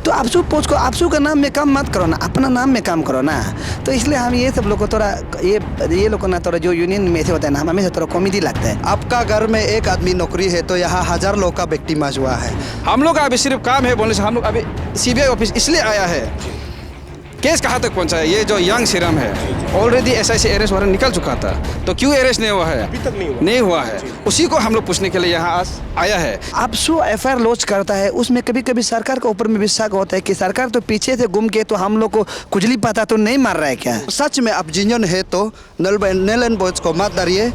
तो आपसू का नाम में काम मत करो ना, अपना नाम में काम करो ना। तो इसलिए हम ये सब लोग को थोड़ा ये लोग को ना थोड़ा जो यूनियन में से होता है ना, हमें थोड़ा कॉमेडी लगता है। आपका घर में एक आदमी नौकरी है तो यहाँ 1000 लोग का विक्टिमाइज हुआ है। हम लोग का अभी सिर्फ काम है बोलने से, हम लोग अभी सीबीआई ऑफिस इसलिए आया है। केस कहाँ तक पहुँचा है? ये जो यंग सीरम है ऑलरेडी एसआईसी अरेस्ट वारंट निकल चुका था, तो क्यों अरेस्ट नहीं हुआ है? अभी तक नहीं हुआ है। उसी को हम लोग पूछने के लिए यहाँ आज आया है। आपसू एफआईआर लॉन्च करता है, उसमें कभी कभी सरकार के ऊपर में भी शक होता है कि सरकार तो पीछे से घूम के तो हम लोग को खुजली पता तो नहीं मार रहा है क्या? सच में आप जिन्योन है तो नल एंड बॉयज को मत डरिए।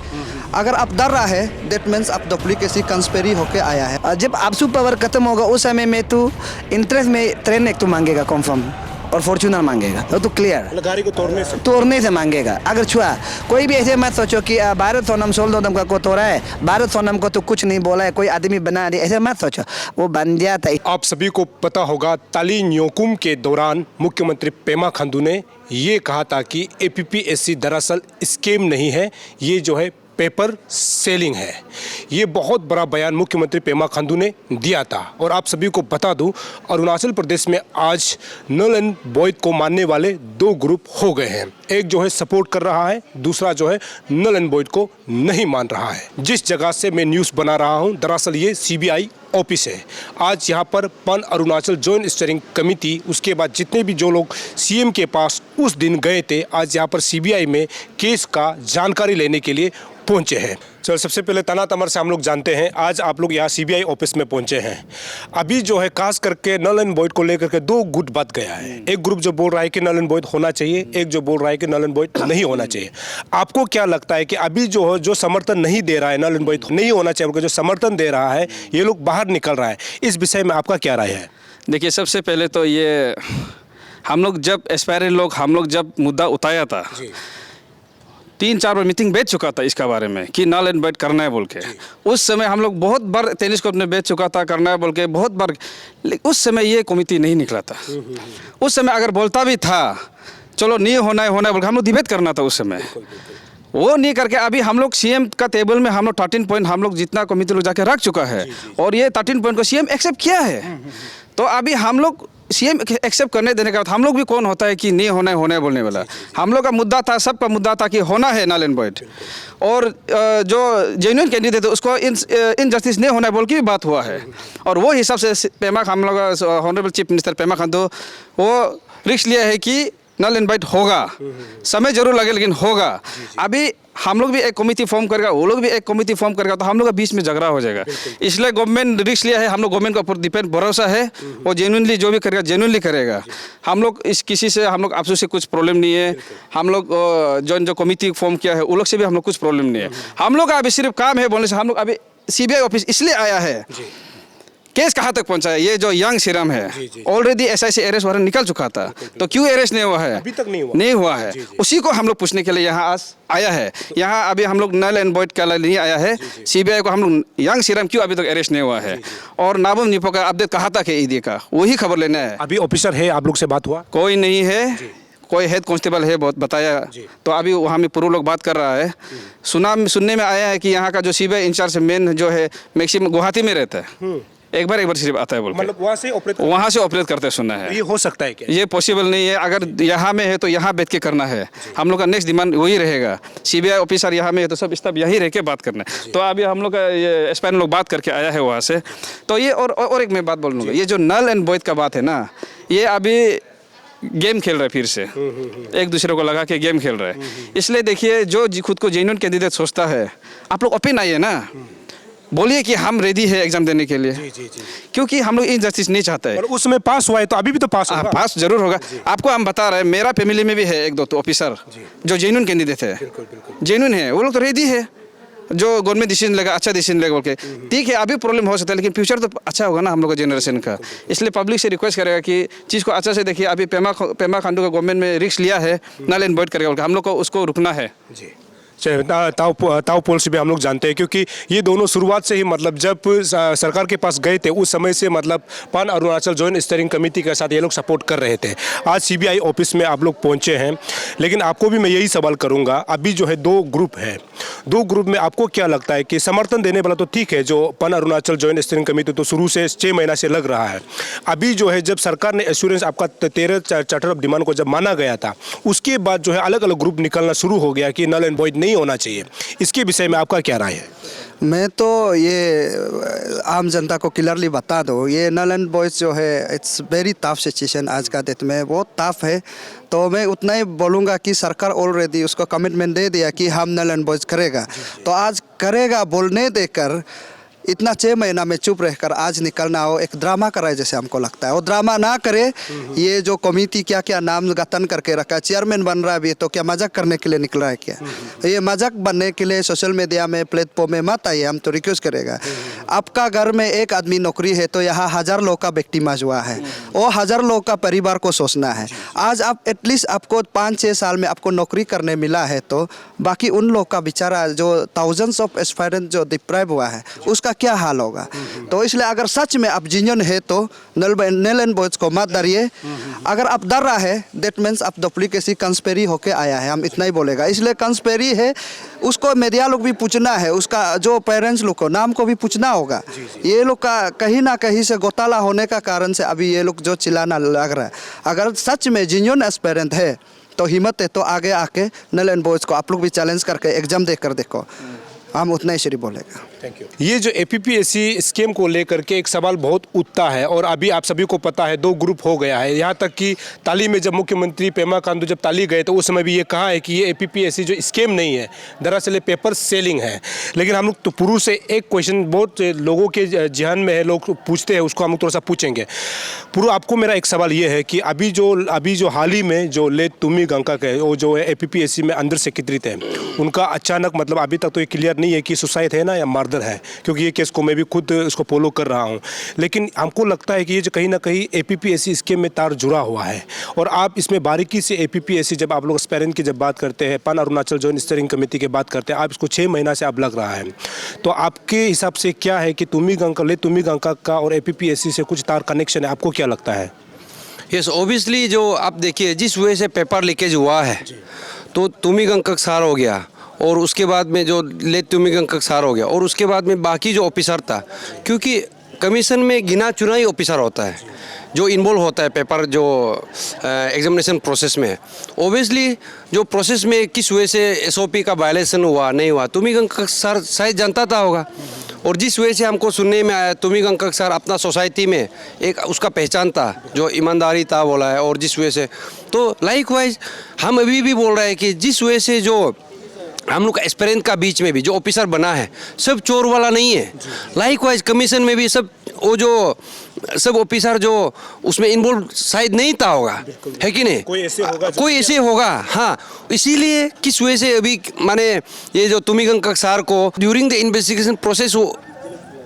अगर आप डर रहा है दैट मीन्स आप डुप्लीकेसी कंस्पेरी होके आया है। जब आपसू पावर खत्म होगा उस समय में तो इंटरेस्ट में ट्रेन एक तो मांगेगा कंफर्म और फॉर्च्यूनर मांगेगा, तो क्लियर गाड़ी को तोड़ने से मांगेगा। अगर छुआ कोई भी ऐसे मत सोचो कि भारत सोनम सोल्दोदम का को तोड़ा है, भारत सोनम को तो कुछ नहीं बोला है, कोई आदमी बना दिया, ऐसे मत सोचो, वो बन जाता है। आप सभी को पता होगा ताली न्योकुम के दौरान मुख्यमंत्री पेमा खांडू ने ये कहा था कि एपीपीएससी दरअसल स्कीम नहीं है, ये जो है पेपर सेलिंग है। ये बहुत बड़ा बयान मुख्यमंत्री पेमा खांडू ने दिया था। और आप सभी को बता दूं, अरुणाचल प्रदेश में आज नल एंड बॉयज को मानने वाले 2 ग्रुप हो गए हैं। एक जो है सपोर्ट कर रहा है, दूसरा जो है नल एंड बॉयज को नहीं मान रहा है। जिस जगह से मैं न्यूज़ बना रहा हूं दरअसल ये सीबीआई ऑफिस है। आज यहाँ पर पन अरुणाचल जॉइंट स्टीयरिंग कमेटी, उसके बाद जितने भी जो लोग सीएम के पास उस दिन गए थे, आज यहाँ पर सीबीआई में केस का जानकारी लेने के लिए पहुंचे हैं। चल सबसे पहले तना तमर से हम लोग जानते हैं, आज आप लोग यहाँ सीबीआई ऑफिस में पहुंचे हैं। अभी जो है खास करके नल एंड बॉयज को लेकर के 2 गुट बात गया है। एक ग्रुप जो बोल रहा है कि नल एंड बॉयज होना चाहिए, एक जो बोल रहा है कि नल एंड बॉयज नहीं होना चाहिए। आपको क्या लगता है कि अभी जो समर्थन नहीं दे रहा है, नल एंड बॉयज नहीं होना चाहिए, जो समर्थन दे रहा है, ये लोग बाहर निकल रहा है, इस विषय में आपका क्या राय है? देखिए, सबसे पहले तो ये हम लोग जब एस्पायरेंट लोग हम लोग जब मुद्दा उठाया था, 3-4 बार मीटिंग बैठ चुका था इसका बारे में कि नल एंड बॉयज करना है बोल के। उस समय हम लोग बहुत बार टेलीस्कोप में बैठ चुका था, करना है बोल के बहुत बार। उस समय ये कमेटी नहीं निकला था। उस समय अगर बोलता भी था चलो नहीं होना है बोल के, हम लोग डिबेट करना था उस समय। वो नहीं करके अभी हम लोग सीएम का टेबल में हम लोग 13 पॉइंट हम लोग जितना कमेटी लोग जाके रख चुका है, और ये 13 पॉइंट को सीएम एक्सेप्ट किया है। तो अभी हम लोग सीएम एक्सेप्ट करने देने के बाद हम लोग भी कौन होता है कि नहीं होना है बोलने वाला। हम लोग का मुद्दा था, सबका मुद्दा था कि होना है नल एंड बॉयज, और जो जेन्युइन कैंडिडेट है उसको इनजस्टिस नहीं होना है बोल के भी बात हुआ है। और वो हिसाब से पेमा हम लोग honourable chief minister Pema Khandu वो रिस्क लिया है कि नल एंड बॉयज होगा। समय जरूर लगे लेकिन होगा। अभी हम लोग भी एक कमेटी फॉर्म करेगा, वो लोग भी एक कमेटी फॉर्म करेगा, तो हम लोग के बीच में झगड़ा हो जाएगा। इसलिए गवर्नमेंट रिस्क लिया है, हम लोग गवर्नमेंट के ऊपर डिपेंड भरोसा है, वो जेन्युइनली जो भी करेगा जेन्युइनली करेगा। हम लोग इस किसी से हम लोग आपस से कुछ प्रॉब्लम नहीं है। हम लोग जो कमेटी फॉर्म किया है वो लोग से भी हम लोग कुछ प्रॉब्लम नहीं है। हम लोग का अभी सिर्फ काम है बोलने से, हम लोग अभी सीबीआई ऑफिस इसलिए आया है। केस कहाँ तक पहुँचा है? ये जो यंग सीरम है ऑलरेडी एसआईसी अरेस्ट वारंट निकल चुका था, तो क्यों अरेस्ट नहीं हुआ है? अभी तक नहीं हुआ है। उसी को हम लोग पूछने के लिए यहाँ आज आया है। यहाँ अभी हम लोग नल एंड बॉयज का नहीं आया है, सीबीआई को हम लोग यंग सीरम क्यों अभी तक अरेस्ट नहीं हुआ है, और नाबम निपो का अपडेट कहा था कि ईडी का, वही खबर लेना है। अभी ऑफिसर है, आप लोग से बात हुआ? कोई नहीं है, कोई हेड कांस्टेबल है बहुत बताया, तो अभी वहाँ में पूर्व लोग बात कर रहा है। सुनने में आया है कि यहाँ का जो सीबीआई इंचार्ज मेन जो है मैक्सिमम गुवाहाटी में रहता है, एक बार सिर्फ आता है बोल, मतलब वहाँ से ऑपरेट करते सुना है। ये हो सकता है क्या? ये पॉसिबल नहीं है। अगर यहाँ में है तो यहाँ बैठ के करना है। हम लोग का नेक्स्ट डिमांड वही रहेगा। सीबीआई ऑफिसर यहाँ में है तो सब स्टाफ यहीं रह के बात करना है। तो अभी हम लोग का ये एस्पायरेंट लोग बात करके आया है वहाँ से। तो ये और एक मैं बात बोलूँगा, ये जो नल एंड बॉयज का बात है ना, ये अभी गेम खेल रहे फिर से, एक दूसरे को लगा के गेम खेल रहे हैं। इसलिए देखिए, जो खुद को जेन्युइन कैंडिडेट सोचता है, आप लोग ओपन आइए ना, बोलिए कि हम रेडी है एग्जाम देने के लिए। क्योंकि हम लोग इनजस्टिस नहीं चाहते हैं। और उसमें पास हुआ है तो अभी भी तो पास होगा। पास जरूर होगा। आपको हम बता रहे हैं, मेरा फैमिली में भी है 1-2 तो ऑफिसर जो जेन्युइन कैंडिडेट है, जेन्युइन है, वो लोग तो रेडी है। जो गवर्नमेंट डिसीजन लेगा अच्छा डिसीजन लेगा बोल के, ठीक है अभी प्रॉब्लम हो सकता है लेकिन फ्यूचर तो अच्छा होगा ना हम लोग का जनरेशन का। इसलिए पब्लिक से रिक्वेस्ट करेगा कि चीज़ को अच्छा से देखिए। अभी पेमा खांडू का गवर्नमेंट में रिस्क लिया है, नल एंड बॉयज करेगा, हम लोग को उसको रुकना है। ताऊ पोल से भी हम लोग जानते हैं, क्योंकि ये दोनों शुरुआत से ही मतलब जब सरकार के पास गए थे उस समय से मतलब पान अरुणाचल जॉइंट स्टीयरिंग कमेटी के साथ ये लोग सपोर्ट कर रहे थे। आज सीबीआई ऑफिस में आप लोग पहुंचे हैं, लेकिन आपको भी मैं यही सवाल करूंगा, अभी जो है दो ग्रुप है, दो ग्रुप में आपको क्या लगता है कि समर्थन देने वाला तो ठीक है, जो पान अरुणाचल जॉइंट स्टीयरिंग कमेटी तो शुरू से 6 महीना से लग रहा है, अभी जो है जब सरकार ने एश्योरेंस आपका 13 चार्टर ऑफ डिमांड को जब माना गया था उसके बाद जो है अलग अलग ग्रुप निकलना शुरू हो गया कि नल एंड वॉइड नहीं होना चाहिए। इसके विषय में आपका क्या राय है? मैं तो ये आम जनता को क्लियरली बता दूँ, ये नल एंड बॉयज़ जो है इट्स वेरी टफ सिचुएशन आज का डेट में, बहुत टफ है। तो मैं उतना ही बोलूँगा कि सरकार ऑलरेडी उसको कमिटमेंट दे दिया कि हम नल एंड बॉयज़ करेगा, तो आज करेगा बोलने देकर इतना 6 महीना में चुप रहकर आज निकलना हो एक ड्रामा कराए जैसे हमको लगता है। वो ड्रामा ना करे, ये जो कमेटी क्या क्या नाम गठन करके रखा है, चेयरमैन बन रहा है अभी, तो क्या मजाक करने के लिए निकल रहा है क्या? ये मजाक बनने के लिए सोशल मीडिया में प्लेटफॉर्म में मत आइए, हम तो रिक्वेस्ट करेगा। आपका घर में एक आदमी नौकरी है तो यहाँ 1000 लोग का विक्टिमाइज हुआ है, वो 1000 लोग का परिवार को सोचना है। आज आप एटलीस्ट आपको 5-6 साल में आपको नौकरी करने मिला है, तो बाकी उन लोग का बेचारा जो थाउजेंड्स ऑफ एस्पायरेंट जो डिप्राइव हुआ है उसका क्या हाल होगा? तो इसलिए अगर सच में आप जिन्योन है तो नल एंड बॉयज को मत डरिए। अगर आप डर रहा है दैट मीन्स आप डुप्लीकेसी कंस्पेरी होके आया है, हम इतना ही बोलेगा। इसलिए कंस्पेरी है उसको मीडिया लोग भी पूछना है, उसका जो पेरेंट्स लोग को नाम को भी पूछना होगा। ये लोग का कहीं ना कहीं से घोटाला होने का कारण से अभी ये लोग जो चिल्लाना लग रहा है, अगर सच में जिन्योन एस्पेरेंट है तो हिम्मत है तो आगे आके नल एंड बॉयज को आप लोग भी चैलेंज करके एग्जाम देकर देखो, हम उतना ही सिर्फ बोलेगा। Thank you. ये जो एपीपीएससी स्कीम को लेकर के एक सवाल बहुत उठता है और अभी आप सभी को पता है 2 ग्रुप हो गया है। यहाँ तक कि ताली में जब मुख्यमंत्री पेमा खांडू जब ताली गए तो उस समय भी ये कहा है कि ये एपीपीएससी जो स्कीम नहीं है, दरअसल ये पेपर सेलिंग है। लेकिन हम लोग तो पुरू से एक क्वेश्चन बहुत लोगों के जहन में है, लोग पूछते हैं, उसको हम लोग थोड़ा सा पूछेंगे। पुरू, आपको मेरा एक सवाल ये है कि अभी जो हाल ही में जो लेट तुम्मी गंका के वो जो है एपीपीएससी में अंदर सेक्रेटरी थे, उनका अचानक मतलब अभी तक तो ये क्लियर नहीं है कि सुसाइड है ना या मर्डर है, क्योंकि ये केस को मैं भी खुद इसको फॉलो कर रहा हूँ। लेकिन हमको लगता है कि ये जो कहीं ना कहीं एपीपीएससी स्कीम में तार जुड़ा हुआ है। और आप इसमें बारीकी से एपीपीएससी जब आप लोग एस्पायरेंट की जब बात करते हैं, पान अरुणाचल जॉइंट स्टीयरिंग कमेटी की बात करते हैं, आप इसको 6 महीना से आप लग रहा है, तो आपके हिसाब से क्या है कि तुम्मी गंका का और एपीपीएससी से कुछ तार कनेक्शन है? आपको क्या लगता है? यस, ऑब्वियसली जो आप देखिए जिस वजह से पेपर लीकेज हुआ है, तो तुम्मी गंका सार हो गया और उसके बाद में जो लेट तुम्मी गंका सार हो गया और उसके बाद में बाकी जो ऑफिसर था, क्योंकि कमीशन में गिना चुना ही ऑफिसर होता है जो इन्वॉल्व होता है पेपर जो एग्जामिनेशन प्रोसेस में। ओबियसली जो प्रोसेस में किस वजह से एसओपी का वायलेशन हुआ नहीं हुआ, तुम्मी गंका सर शायद जानता था होगा। और जिस वजह से हमको सुनने में आया तुम्मी गंका सर अपना सोसाइटी में एक उसका पहचान था जो ईमानदारी था बोला है, और जिस वजह से तो लाइकवाइज हम अभी भी बोल रहे हैं कि जिस वजह से जो हम लोग एस्पिरेंट का बीच में भी जो ऑफिसर बना है सब चोर वाला नहीं है। लाइकवाइज कमीशन में भी सब वो जो सब ऑफिसर जो उसमें इन्वॉल्व शायद नहीं था होगा, है कि नहीं? कोई ऐसे होगा हाँ। इसीलिए किस वजह से अभी माने ये जो तुम्मी गंका सार को ड्यूरिंग द इन्वेस्टिगेशन प्रोसेस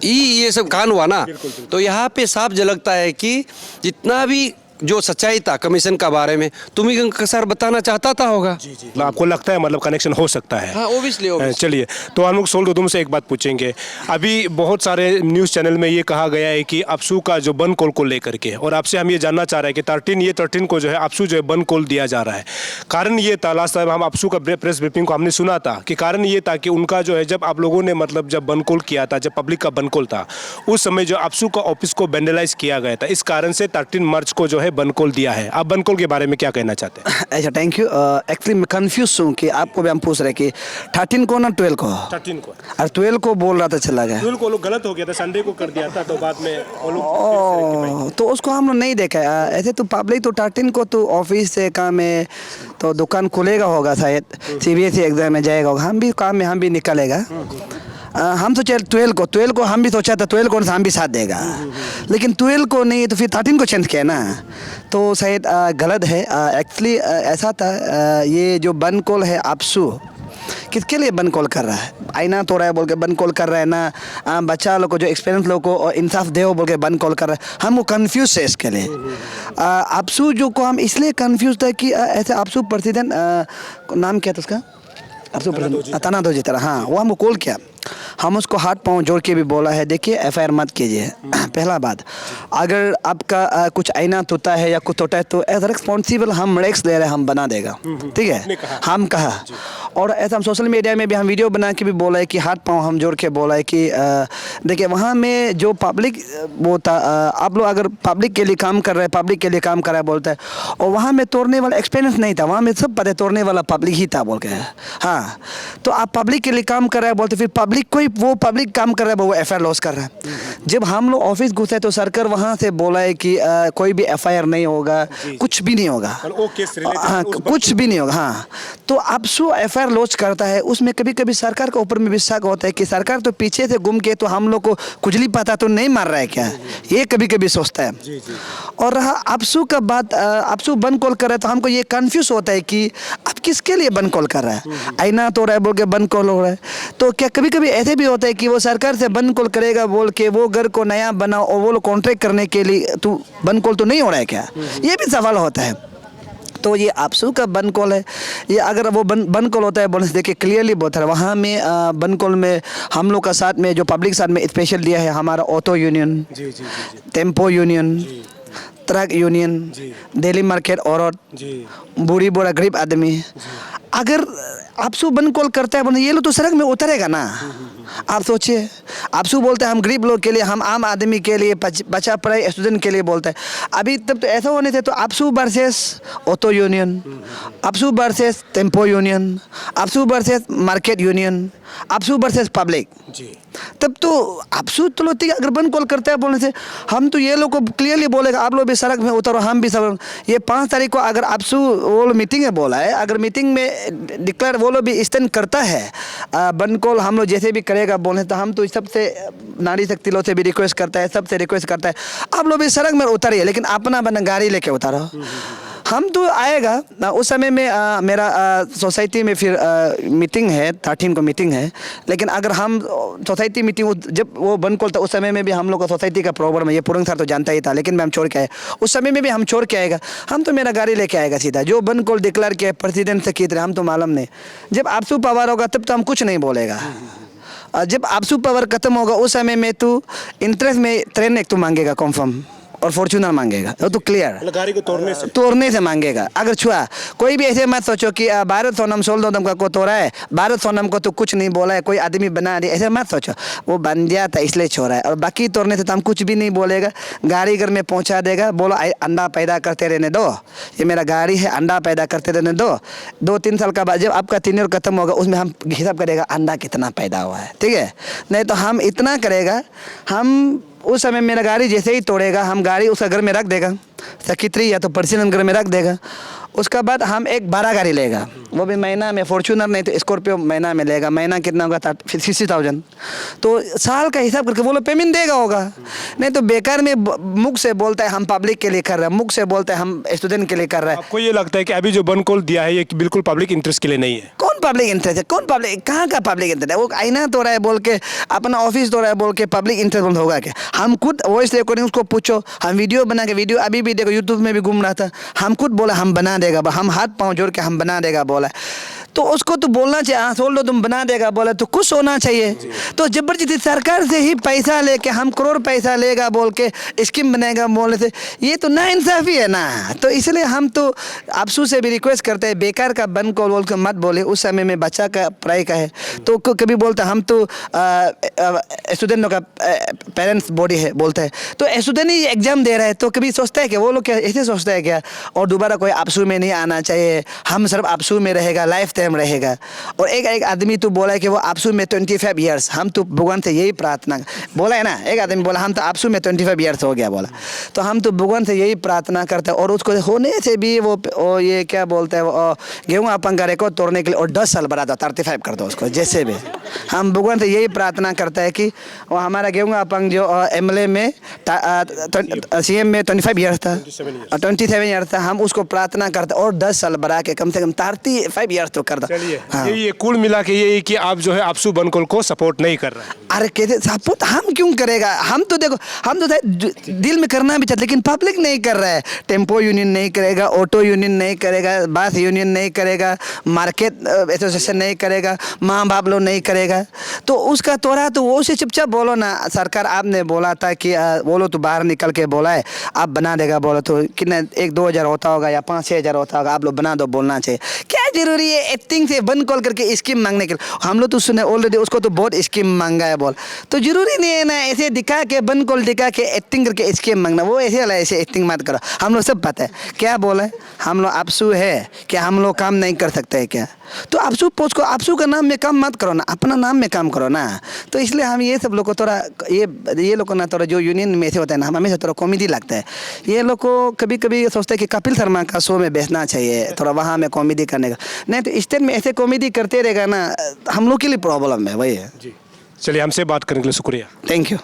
ये सब कांड हुआ ना, तो यहाँ पे साफ झलकता है कि जितना भी जो सच्चाई था कमीशन का बारे में तुम्मी गंका सर बताना चाहता था होगा। जी। आपको लगता है मतलब कनेक्शन हो सकता है? हाँ, ओबियसली। चलिए, तो हम लोग सोल तुम से एक बात पूछेंगे। अभी बहुत सारे न्यूज़ चैनल में ये कहा गया है कि अपसू का जो बंद कॉल को लेकर के, और आपसे हम ये जानना चाह रहे हैं कि 13 को जो है अपसू जो है बंद कॉल दिया जा रहा है। कारण ये था, लास्ट टाइम हम अपसू का प्रेस ब्रीफिंग को हमने सुना था कि कारण ये था कि उनका जो है जब आप लोगों ने मतलब जब बंद कॉल किया था, जब पब्लिक का बंद कॉल था, उस समय जो अपसू का ऑफिस को वेंडलाइज किया गया था, इस कारण से 13 मार्च को जो है बंद कॉल दिया है। आप बंद कॉल के बारे में क्या कहना चाहते हैं? अच्छा, थैंक यू। एक्चुअली मैं कंफ्यूज हूँ कि आपको भी हम पूछ रहे कि 13 को ना 12 को, 13 को और 12 को बोल रहा था, चला गया 12 को लोग गलत हो गया था, संडे को कर दिया था, तो बाद में वो लोग तो उसको हम लोग नहीं देखा। ऐसे तो पब्लिक तो 13 को तो ऑफिस से काम है तो दुकान खुलेगा होगा, शायद सीबीएसई एग्जाम में जाएगा, हम भी काम में हम भी निकलेगा। हम तो चल 12 को हम भी सोचा था 12 को हम भी साथ देगा, लेकिन 12 को नहीं तो फिर 13 को चेंज किया ना, तो शायद गलत है। एक्चुअली ऐसा था, ये जो बंद कॉल है अपसू किसके लिए बंद कॉल कर रहा है? आईना तो रहा है बोल के बंद कॉल कर रहा है ना, बच्चा लोग को जो एक्सपीरियंस लोग को इंसाफ दे बोल के बंद कॉल कर रहा है। हम वो कन्फ्यूज है इसके लिए। अपसू जो को हम इसलिए कन्फ्यूज था कि ऐसे अपसू प्रेसिडेंट नाम क्या था उसका, ताना दो जितना, हाँ वो हमको कॉल किया। हम उसको हाथ पांव जोड़ के भी बोला है, देखिए एफआईआर मत कीजिए। पहला बात, अगर आपका कुछ आईना टूटा है या कुछ टूटा है तो एज रिस्पॉन्सिबल हम रिस्क ले रहे हैं, हम बना देगा, ठीक है, हम कहा। और ऐसा हम सोशल मीडिया में भी हम वीडियो बना के भी बोला है कि हाथ पांव हम जोड़ के बोला है कि देखिए वहाँ में जो पब्लिक वो था, आप लोग अगर पब्लिक के लिए काम कर रहे हैं, पब्लिक के लिए काम कर रहा है बोलता है, और वहाँ में तोड़ने वाला एक्सपीरियंस नहीं था, वहाँ में सब पता है तोड़ने वाला पब्लिक ही था बोल के। हाँ, तो आप पब्लिक के लिए काम कर रहे हैं बोलते, फिर पब्लिक कोई वो पब्लिक काम कर रहा है वो एफआईआर लॉस कर रहा है। जब हम लोग ऑफिस घुसे तो सरकार वहाँ से बोला है कि कोई भी एफआईआर नहीं होगा, कुछ भी नहीं होगा, हाँ कुछ भी नहीं होगा। हाँ, तो आपसू एफआईआर लॉन्च करता है, उसमें कभी कभी सरकार के ऊपर में भी शक होता है कि सरकार तो पीछे से घूम के तो हम लोग को खुजली पता तो नहीं मार रहा है क्या, ये कभी कभी सोचता है। और रहा आपसू का बात, आपसू बंद कॉल कर रहा है तो हमको ये कंफ्यूज होता है कि आप किसके लिए बंद कॉल कर रहा है, आईना तो रहा है बोल के बंद कॉल हो रहा है। तो क्या कभी कभी ऐसे भी होता है कि वो सरकार से बंद कॉल करेगा बोल के वो घर को नया बनाओ और वो लोग कॉन्ट्रैक्ट करने के लिए तो बंद कॉल तो नहीं हो रहा है क्या, ये भी सवाल होता है। तो ये आपसू का बंद कॉल है, ये अगर वो बंद कॉल होता है बोलने से देखिए क्लियरली बहुत है। वहाँ में बंद कॉल में हम लोग का साथ में जो पब्लिक साथ में स्पेशल दिया है हमारा auto union, tempo union, truck union, Delhi market औरत, बूढ़ी बूढ़ा गरीब आदमी। अगर आपसू बंद कॉल करता है बोले ये लोग तो सड़क में उतरेगा ना। आप सोचिए, आपसू बोलते हैं हम गरीब लोग के लिए, हम आम आदमी के लिए, बच्चा पढ़ाई स्टूडेंट के लिए बोलता है। अभी तब तो ऐसा होने थे तो आपसू वर्सेस ऑटो यूनियन, आपसू वर्सेस टेम्पो यूनियन, आपसू वर्सेस मार्केट यूनियन, आपसू वर्सेस पब्लिक। तब तो आपसू तो लोग अगर बंद कॉल करता है बोलने से हम तो ये लोग को क्लियरली बोलेगा आप लोग भी सड़क में उतरो, हम भी सड़क। ये 5 तारीख को अगर आपसू वो लोग मीटिंग में बोला है, अगर मीटिंग में डिक्लेयर वो लोग भी स्टैंड करता है बंद कॉल हम लोग जैसे भी करेगा बोलने, तो हम तो सबसे नारी शक्ति लोग से भी रिक्वेस्ट करता है, सबसे रिक्वेस्ट करता है आप लोग भी सड़क में उतरिए, लेकिन अपना बना गाड़ी लेके उतारो। हम तो आएगा उस समय में मेरा सोसाइटी में फिर मीटिंग है, 13 को मीटिंग है, लेकिन अगर हम सोसाइटी मीटिंग जब वो बंद कॉल था उस समय में भी हम लोग का सोसाइटी का प्रॉब्लम है, ये पुरंग सर तो जानता ही था, लेकिन मैं हम छोड़ के आए उस समय में भी हम छोड़ के आएगा, हम तो मेरा गाड़ी लेके आएगा सीधा। जो बंद कॉल डिक्लेयर किया प्रेसिडेंट से की तरह हम तो मालूम नहीं, जब आपसू पावर होगा तब तो हम कुछ नहीं बोलेगा। जब आपसू पावर खत्म होगा उस समय में तो इंटरेस्ट में ट्रेन एक तो मांगेगा कन्फर्म और फॉर्चूनर मांगेगा, वो तो क्लियर गाड़ी को तोड़ने से मांगेगा। अगर छुआ कोई भी ऐसे मत सोचो कि भारत सोनम 16 नवंबर को तोड़ा है, भारत सोनम को तो कुछ नहीं बोला है, कोई आदमी बना दिया, ऐसे मत सोचो। वो बन गया था इसलिए छोड़ा है, और बाकी तोड़ने से तो हम कुछ भी नहीं बोलेगा। गाड़ी घर में पहुंचा देगा, बोलो अंडा पैदा करते रहने दो, ये मेरा गाड़ी है, अंडा पैदा करते रहने दो। 2-3 साल का बाद जब आपका टेन्योर खत्म होगा उसमें हम हिसाब करेगा अंडा कितना पैदा हुआ है, ठीक है। नहीं तो हम इतना करेगा, हम उस समय मेरा गाड़ी जैसे ही तोड़ेगा हम गाड़ी उसका घर में रख देगा, सेक्रेटरी या तो पर्सनल घर में रख देगा। उसका बाद हम एक 12 गाड़ी लेगा, वो भी महीना में, फॉर्चूनर नहीं तो स्कॉर्पियो महीना में लेगा। महीना कितना होगा 60,000, तो साल का हिसाब करके वो लोग पेमेंट देगा होगा। नहीं तो बेकार में मुख से बोलता है हम पब्लिक के लिए कर रहे हैं, मुख से बोलता है हम स्टूडेंट के लिए कर रहे हैं। आपको ये लगता है कि अभी जो बंद कॉल दिया है ये बिल्कुल पब्लिक इंटरेस्ट के लिए नहीं है? कौन पब्लिक इंटरेस्ट है, कौन पब्लिक, कहाँ का पब्लिक इंटरेस्ट है? वो आईना तो रहा है बोल के, अपना ऑफिस तो रहा है बोल के पब्लिक इंटरेस्ट बंद होगा क्या? हम खुद वॉइस रिकॉर्डिंग उसको पूछो, हम वीडियो बना के, वीडियो अभी भी देखो यूट्यूब में भी घूम रहा था, हम खुद बोला हम बना देगा, हम हाथ पाँव जोड़ के हम बना देगा बोला, तो उसको तो बोलना चाहिए, हाँ सोल दो तुम बना देगा बोला तो कुछ होना चाहिए। तो जबरदस्ती सरकार से ही पैसा लेके हम करोड़ पैसा लेगा बोल के स्कीम बनेगा बोलने से ये तो ना इंसाफी है ना। तो इसलिए हम तो आपसू से भी रिक्वेस्ट करते हैं बेकार का बंद कॉल बोल के मत बोले। उस समय में बच्चा का पढ़ाई का है तो कभी बोलता हम तो स्टूडेंटों का पेरेंट्स बॉडी है बोलता है, तो स्टूडेंट ही एग्जाम दे रहा है तो कभी सोचता है कि वो लोग क्या ऐसे सोचता है क्या, और दोबारा कोई आपसू में नहीं आना चाहिए, हम सिर्फ आपसू में रहेगा, लाइफ टाइम रहेगा। और एक आदमी तो बोला है कि वो आपसू में 25 ईयर्स, हम तो भगवान से यही प्रार्थना बोला है ना, एक आदमी बोला हम तो आपसू में 25 ईयर्स हो गया बोला, तो हम तो भगवान से यही प्रार्थना करते हैं। और उसको होने से भी वो ये क्या बोलते हैं, वो गेहूँ अपन का रिकॉर्ड तोड़ने के लिए और 10 साल बढ़ा दो, 35 कर दो उसको, जैसे भी हम भगवान से यही प्रार्थना करते हैं कि वो हमारा गेहूँ अपन जो MLA में CM में 25 ईयर्स था, 27 ईयर्स था, हम उसको प्रार्थना करते और 10 साल बढ़ा के कम से कम 35 ईयर्स तो दो। चलिए हाँ। ये कुल मिला के ये कि आप जो है आपसू बनकोल को सपोर्ट नहीं कर रहे हैं। अरे कहते सपोर्ट हम क्यों करेगा? हम तो देखो, हम तो दिल में करना भी चाहते, लेकिन पब्लिक नहीं कर रहा है। टेम्पो यूनियन नहीं करेगा, ऑटो यूनियन नहीं करेगा, बस यूनियन नहीं करेगा, मार्केट एसोसिएशन नहीं करेगा, माँ बाप लोग नहीं करेगा। तो उसका तोड़ा तो वो से चुपचाप बोलो ना। सरकार आपने बोला था कि बोलो तो बाहर निकल के बोला है आप बना देगा, बोलो तो कितना 1-2 हज़ार होता होगा या 5-6 हज़ार होता होगा, आप लोग बना दो, बोलना चाहिए। क्या जरूरी है एक्टिंग से बंद कॉल करके स्कीम मांगने के लिए? हम लोग तो सुने ऑलरेडी, उसको तो बहुत स्कीम मांगा है बोल। तो जरूरी नहीं है ना ऐसे दिखा के बंद कॉल दिखा के एक्टिंग करके स्कीम मांगना। वो ऐसे वाला ऐसे एक्टिंग मत करो। हम लोग सब पता है क्या बोले, हम लोग आपसू है क्या, हम लोग काम नहीं कर सकते हैं क्या? तो आपसू पोस्ट को आपसू का नाम में काम मत करो ना, अपना नाम में काम करो ना। तो इसलिए हम ये सब लोग को थोड़ा ये लोग को ना थोड़ा जो यूनियन में ऐसे होता है ना, हम हमेशा थोड़ा कॉमेडी लगता है। ये लोग को कभी कभी सोचते हैं कि कपिल शर्मा का शो में बेचना चाहिए, थोड़ा वहाँ में कॉमेडी करने का। नहीं तो स्टेट में ऐसे कॉमेडी करते रहेगा ना, हम लोग के लिए प्रॉब्लम है। वही है। जी चलिए, हमसे बात करने के लिए शुक्रिया। Thank you.